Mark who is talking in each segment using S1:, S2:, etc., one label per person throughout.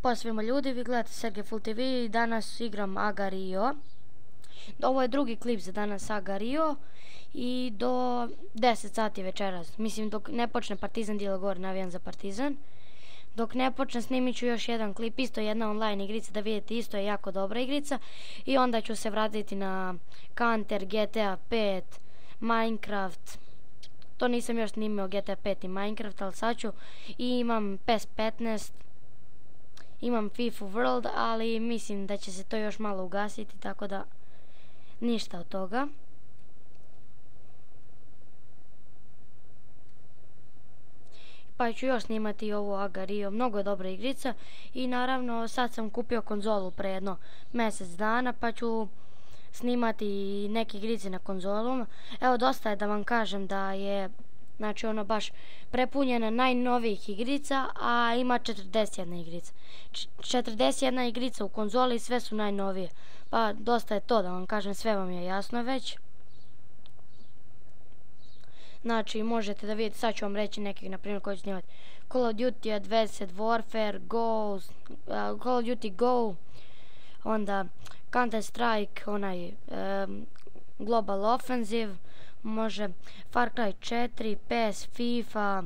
S1: Pozdrav svima ljudi, vi gledate Sergej Full TV i danas igram Agario. Ovo je drugi klip za danas Agario i do 10 sati večeras. Mislim dok ne počne Partizan Djelogor, navijam za Partizan. Dok ne počne snimit ću još jedan klip, isto jedna online igrica da vidite, isto je jako dobra igrica. I onda ću se vratiti na Counter, GTA 5, Minecraft. To nisam još snimio GTA 5 i Minecraft, ali sad ću. I imam PES 15. Imam FIFA World, ali mislim da će se to još malo ugasiti, tako da ništa od toga. Pa ću još snimati ovu Agario, mnogo je dobra igrica i naravno sad sam kupio konzolu pre jedno mjesec dana pa ću snimati neke igrice na konzolom. Evo dosta je da vam kažem da je znači ono baš prepunjena najnovijih igrica, a ima 41 igrica. 41 igrica u konzoli, sve su najnovije. Pa dosta je to da vam kažem, sve vam je jasno već. Znači možete da vidite, sad ću vam reći nekih na primjer koji ću snimati. Call of Duty, Advanced Warfare, Call of Duty Go, onda Counter Strike, onaj Global Offensive, može Far Cry 4, PES, FIFA,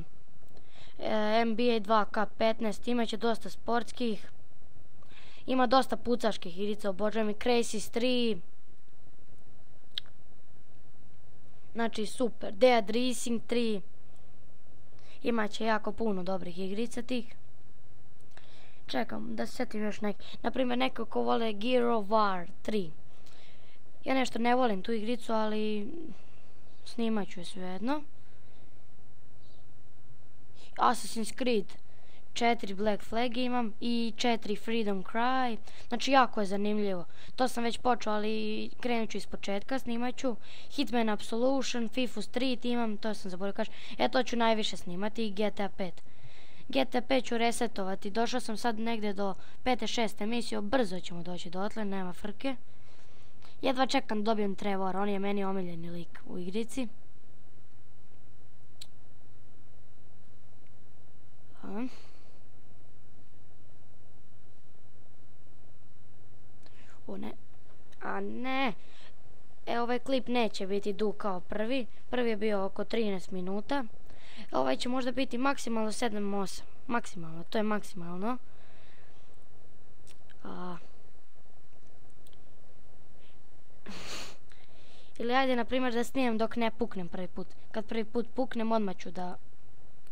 S1: NBA 2K15, imaće dosta sportskih, ima dosta pucaških igrica, obožavam i Crysis 3, znači super, Dead Racing 3, imaće jako puno dobrih igrica tih. Čekam da se sjetim još neki, naprimjer neko ko vole Gear of War 3, ja nešto ne volim tu igricu, ali snimat ću je svejedno. Assassin's Creed 4 Black Flag imam i 4 Freedom Cry. Znači jako je zanimljivo. To sam već počeo, ali krenut ću iz početka, snimat ću. Hitman Absolution, FIFA Street imam, to sam zaboravio kažem. To ću najviše snimati i GTA 5. GTA 5 ću resetovati, došao sam sad negdje do 5. 6. emisije, brzo ćemo doći dotle, nema frke. Jedva čekam da dobijem Trevor, on je meni omiljeni lik u igrici. O ne, a ne, ovaj klip neće biti dug kao prvi, prvi je bio oko 13 minuta, ovaj će možda biti maksimalno 7-8, maksimalno, to je maksimalno. Ili ajde na primjer da snimam dok ne puknem prvi put. Kad prvi put puknem odmah ću da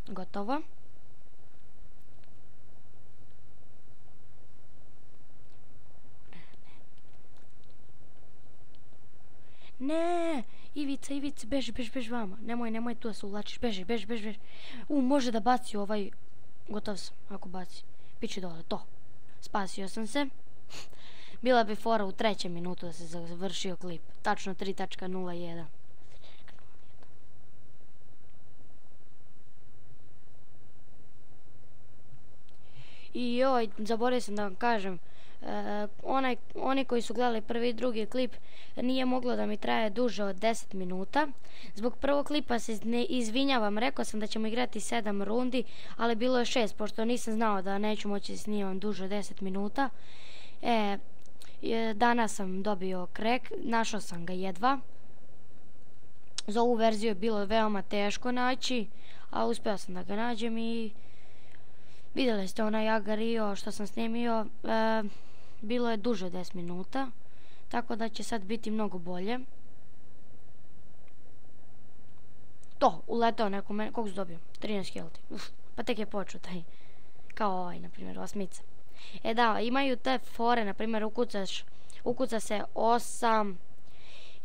S1: gotovo. Ne, Ivica, beži vama. Nemoj tu da se uvlačiš, beži. Može da baci ovaj, gotov sam ako baci. Pići dole, to. Spasio sam se. Bila bi fora u 3. minutu da se završio klip. Tačno 3.01. I joj, zaboravio sam da vam kažem, oni koji su gledali prvi i drugi klip, nije moglo da mi traje duže od 10 minuta. Zbog prvog klipa se izvinjavam, rekao sam da ćemo igrati 7 rundi, ali bilo je 6, pošto nisam znao da neću moći snimam duže od 10 minuta. Danas sam dobio krek, našao sam ga jedva. Za ovu verziju je bilo veoma teško naći, a uspio sam da ga nađem i vidjeli ste onaj Agario što sam snimio, bilo je duže od 10 minuta, tako da će sad biti mnogo bolje. To, uletao neko mene, koliko su dobio? 13 hilti, pa tek je počeo taj, kao ovaj, na primjer, osmica. Da, imaju te fore, na primjer, ukuca se 8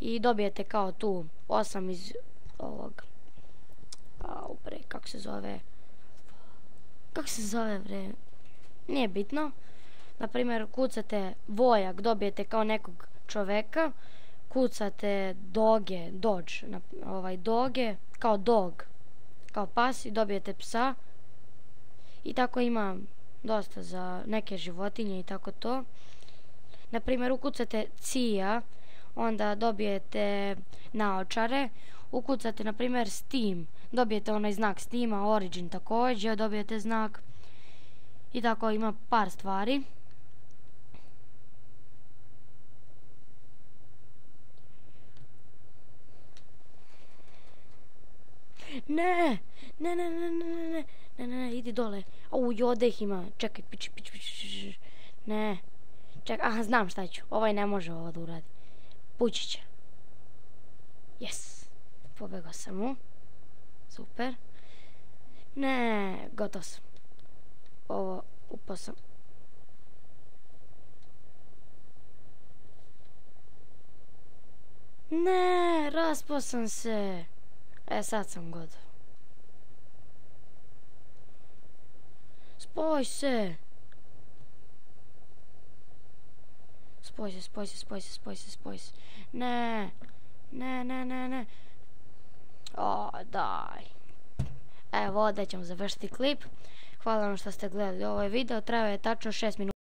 S1: i dobijete kao tu 8 iz ovog, kako se zove bre, nije bitno. Na primjer, kucate vojak, dobijete kao nekog čoveka, kucate doge, doge, kao dog, kao pas i dobijete psa. I tako ima dosta za neke životinje i tako to. Na primjer, ukucate cija, onda dobijete naočare. Ukucate na primjer Steam, dobijete onaj znak Steama, Origin također, dobijete znak. I tako ima par stvari. Ne, idi dole. I ovdje ih ima. Čekaj, pić. Ne. Čekaj, aha, znam šta ću. Ovaj ne može ovo da uradi. Pući će. Yes. Pobegao sam mu. Super. Ne, gotov sam. Ovo, upao sam. Ne, raspao sam se. Sad sam gotov. Spoj se. Spoj se. Ne. O, daj. Evo, ovdje ćemo završiti klip. Hvala vam što ste gledali ovaj video. Trajao je tačno 6 minuta.